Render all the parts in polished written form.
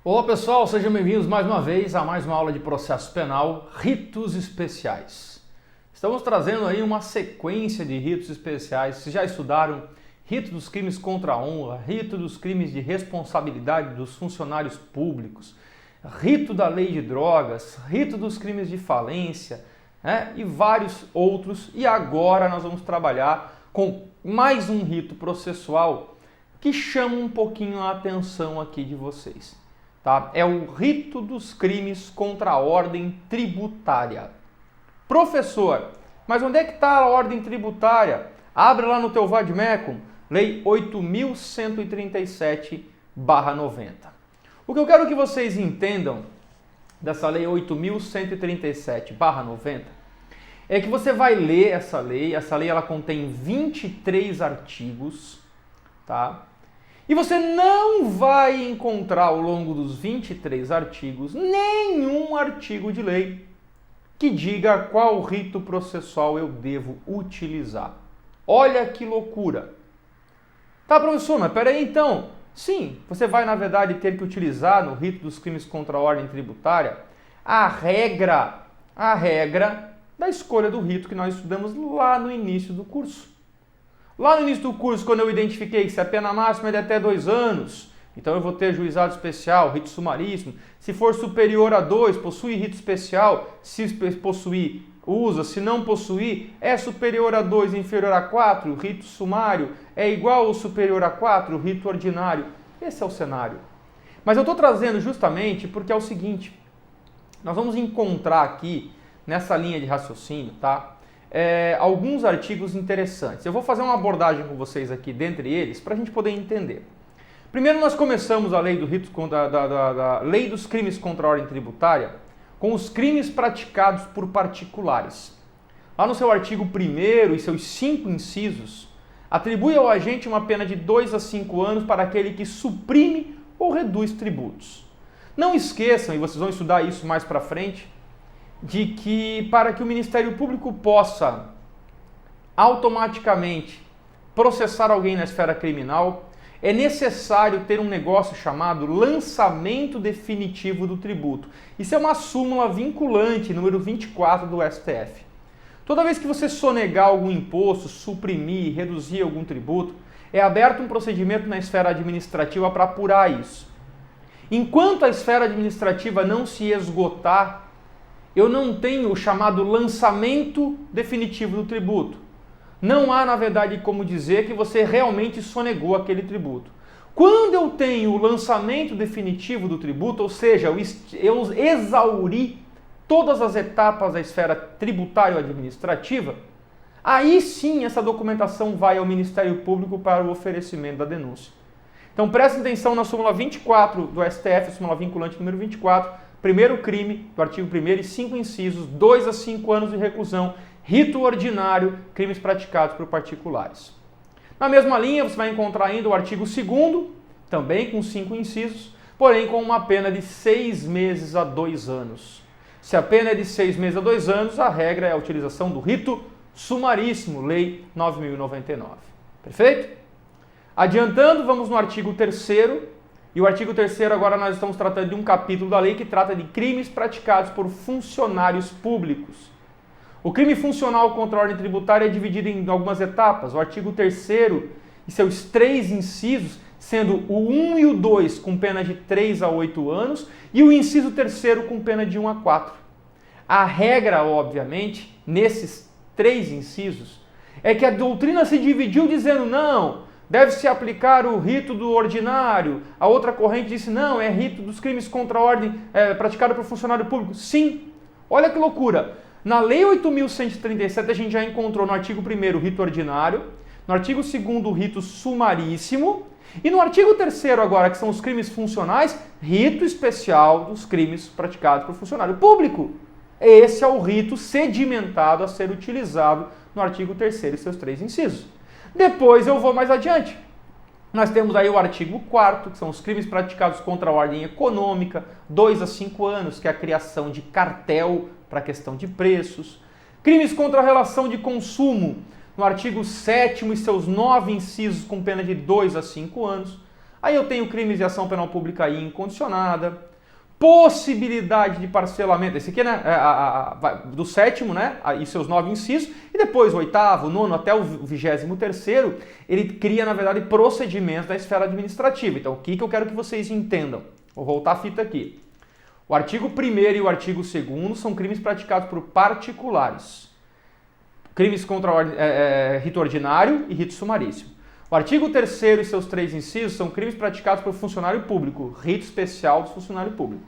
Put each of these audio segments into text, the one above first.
Olá pessoal, sejam bem-vindos mais uma vez a mais uma aula de processo penal, ritos especiais. Estamos trazendo aí uma sequência de ritos especiais. Vocês já estudaram rito dos crimes contra a honra, rito dos crimes de responsabilidade dos funcionários públicos, rito da lei de drogas, rito dos crimes de falência, e vários outros. E agora nós vamos trabalhar com mais um rito processual que chama um pouquinho a atenção aqui de vocês. Tá? É o rito dos crimes contra a ordem tributária. Professor, mas onde é que está a ordem tributária? Abre lá no teu Vademecum, Lei 8.137/90. O que eu quero que vocês entendam dessa Lei 8.137/90 é que você vai ler essa lei ela contém 23 artigos, tá? E você não vai encontrar ao longo dos 23 artigos nenhum artigo de lei que diga qual rito processual eu devo utilizar. Olha que loucura! Tá, professor, mas peraí então. Sim, você vai na verdade ter que utilizar no rito dos crimes contra a ordem tributária a regra da escolha do rito que nós estudamos lá no início do curso. Lá no início do curso, quando eu identifiquei que se a pena máxima é de até 2 anos, então eu vou ter juizado especial, rito sumaríssimo. Se for superior a 2, possui rito especial. Se possuir, usa. Se não possuir, é superior a 2 e inferior a 4, rito sumário. É igual ou superior a 4, rito ordinário. Esse é o cenário. Mas eu estou trazendo justamente porque é o seguinte. Nós vamos encontrar aqui, nessa linha de raciocínio, tá? Alguns artigos interessantes. Eu vou fazer uma abordagem com vocês aqui, dentre eles, para a gente poder entender. Primeiro, nós começamos a lei, da lei dos crimes contra a ordem tributária com os crimes praticados por particulares. Lá no seu artigo 1º e seus 5 incisos, atribui ao agente uma pena de 2 a 5 anos para aquele que suprime ou reduz tributos. Não esqueçam, e vocês vão estudar isso mais para frente, de que para que o Ministério Público possa automaticamente processar alguém na esfera criminal, é necessário ter um negócio chamado lançamento definitivo do tributo. Isso é uma súmula vinculante, número 24 do STF. Toda vez que você sonegar algum imposto, suprimir, reduzir algum tributo, é aberto um procedimento na esfera administrativa para apurar isso. Enquanto a esfera administrativa não se esgotar, eu não tenho o chamado lançamento definitivo do tributo. Não há, na verdade, como dizer que você realmente sonegou aquele tributo. Quando eu tenho o lançamento definitivo do tributo, ou seja, eu exauri todas as etapas da esfera tributário-administrativa, aí sim essa documentação vai ao Ministério Público para o oferecimento da denúncia. Então prestem atenção na súmula 24 do STF, súmula vinculante número 24, primeiro crime do artigo 1º e 5 incisos, 2 a 5 anos de reclusão, rito ordinário, crimes praticados por particulares. Na mesma linha, você vai encontrar ainda o artigo 2º, também com 5 incisos, porém com uma pena de 6 meses a 2 anos. Se a pena é de 6 meses a 2 anos, a regra é a utilização do rito sumaríssimo, Lei 9.099. Perfeito? Adiantando, vamos no artigo 3º, e o artigo 3º agora nós estamos tratando de um capítulo da lei que trata de crimes praticados por funcionários públicos. O crime funcional contra a ordem tributária é dividido em algumas etapas. O artigo 3º e seus 3 incisos, sendo o 1 e o 2 com pena de 3 a 8 anos e o inciso 3º com pena de 1 a 4. A regra, obviamente, nesses 3 incisos, é que a doutrina se dividiu dizendo não, deve-se aplicar o rito do ordinário. A outra corrente disse, não, é rito dos crimes contra a ordem praticado por funcionário público. Sim, olha que loucura. Na Lei 8.137 a gente já encontrou no artigo 1º o rito ordinário, no artigo 2º o rito sumaríssimo, e no artigo 3º agora, que são os crimes funcionais, rito especial dos crimes praticados por funcionário público. Esse é o rito sedimentado a ser utilizado no artigo 3º e seus 3 incisos. Depois eu vou mais adiante. Nós temos aí o artigo 4º, que são os crimes praticados contra a ordem econômica, 2 a 5 anos, que é a criação de cartel para a questão de preços. Crimes contra a relação de consumo, no artigo 7º e seus 9 incisos, com pena de 2 a 5 anos. Aí eu tenho crimes de ação penal pública incondicionada, possibilidade de parcelamento, esse aqui, né, do 7º, né, e seus 9 incisos, e depois o 8º, o 9º até o 23º, ele cria, na verdade, procedimentos na esfera administrativa. Então, o que eu quero que vocês entendam? Vou voltar a fita aqui. O artigo 1º e o artigo 2º são crimes praticados por particulares. Crimes contra rito ordinário e rito sumaríssimo. O artigo 3º e seus 3 incisos são crimes praticados por funcionário público, rito especial do funcionário público.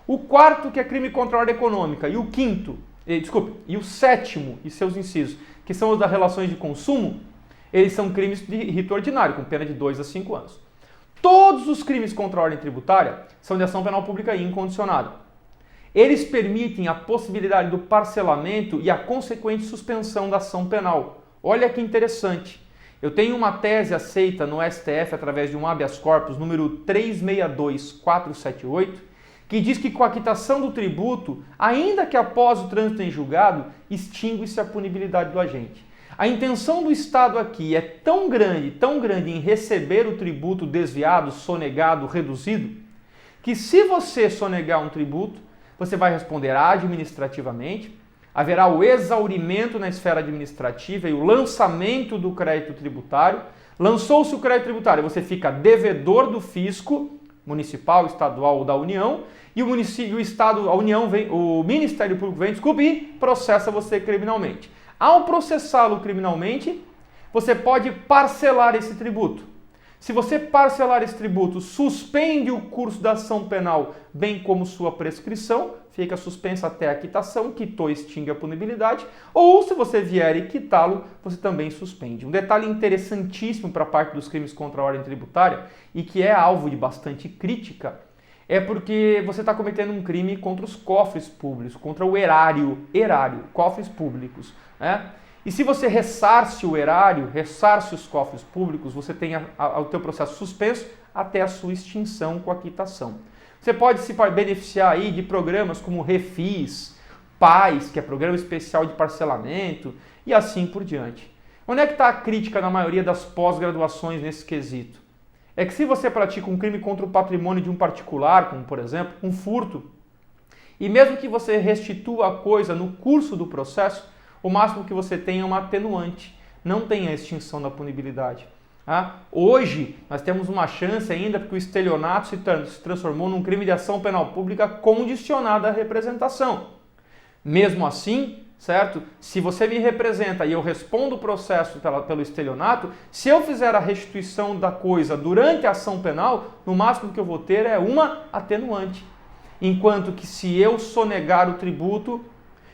O 4º, que é crime contra a ordem econômica, e o 5º, e o 7º e seus incisos, que são os das relações de consumo, eles são crimes de rito ordinário, com pena de 2 a 5 anos. Todos os crimes contra a ordem tributária são de ação penal pública incondicionada. Eles permitem a possibilidade do parcelamento e a consequente suspensão da ação penal. Olha que interessante. Eu tenho uma tese aceita no STF através de um habeas corpus número 362478, que diz que com a quitação do tributo, ainda que após o trânsito em julgado, extingue-se a punibilidade do agente. A intenção do Estado aqui é tão grande em receber o tributo desviado, sonegado, reduzido, que se você sonegar um tributo, você vai responder administrativamente, haverá o exaurimento na esfera administrativa e o lançamento do crédito tributário. Lançou-se o crédito tributário, você fica devedor do fisco, municipal, estadual ou da União, e o Estado, a União vem, o Ministério Público vem, e processa você criminalmente. Ao processá-lo criminalmente, você pode parcelar esse tributo. Se você parcelar esse tributo, suspende o curso da ação penal, bem como sua prescrição, fica suspensa até a quitação, quitou, extingue a punibilidade, ou se você vier e quitá-lo, você também suspende. Um detalhe interessantíssimo para a parte dos crimes contra a ordem tributária, e que é alvo de bastante crítica, é porque você está cometendo um crime contra os cofres públicos, contra o erário, cofres públicos, né? E se você ressarce o erário, ressarce os cofres públicos, você tem o teu processo suspenso até a sua extinção com a quitação. Você pode se beneficiar aí de programas como Refis, PAIS, que é Programa Especial de Parcelamento, e assim por diante. Onde é que está a crítica na maioria das pós-graduações nesse quesito? É que se você pratica um crime contra o patrimônio de um particular, como por exemplo um furto, e mesmo que você restitua a coisa no curso do processo, o máximo que você tem é uma atenuante, não tem a extinção da punibilidade. Hoje, nós temos uma chance ainda porque o estelionato se transformou num crime de ação penal pública condicionada à representação. Mesmo assim, certo? Se você me representa e eu respondo o processo pelo estelionato, se eu fizer a restituição da coisa durante a ação penal, no máximo que eu vou ter é uma atenuante. Enquanto que se eu sonegar o tributo,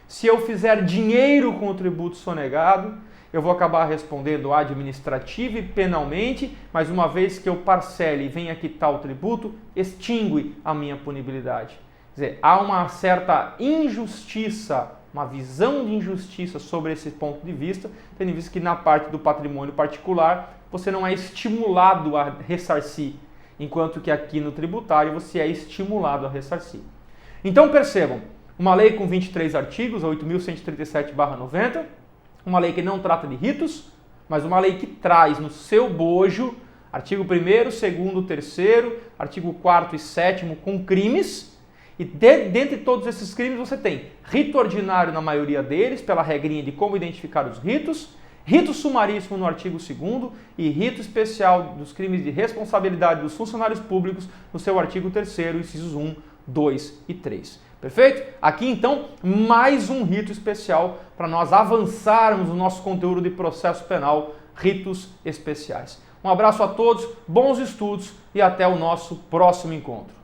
se eu fizer dinheiro com o tributo sonegado, eu vou acabar respondendo administrativa e penalmente, mas uma vez que eu parcele e venha quitar o tributo, extingue a minha punibilidade. Quer dizer, há uma certa injustiça, uma visão de injustiça sobre esse ponto de vista, tendo em vista que na parte do patrimônio particular você não é estimulado a ressarcir, enquanto que aqui no tributário você é estimulado a ressarcir. Então percebam, uma lei com 23 artigos, a 8.137/90, uma lei que não trata de ritos, mas uma lei que traz no seu bojo artigo 1º, 2º, 3º, artigo 4º e 7º com crimes, e dentre todos esses crimes você tem rito ordinário na maioria deles, pela regrinha de como identificar os ritos, rito sumaríssimo no artigo 2º e rito especial dos crimes de responsabilidade dos funcionários públicos no seu artigo 3º, incisos 1, 2 e 3. Perfeito? Aqui então, mais um rito especial para nós avançarmos o nosso conteúdo de processo penal, ritos especiais. Um abraço a todos, bons estudos e até o nosso próximo encontro.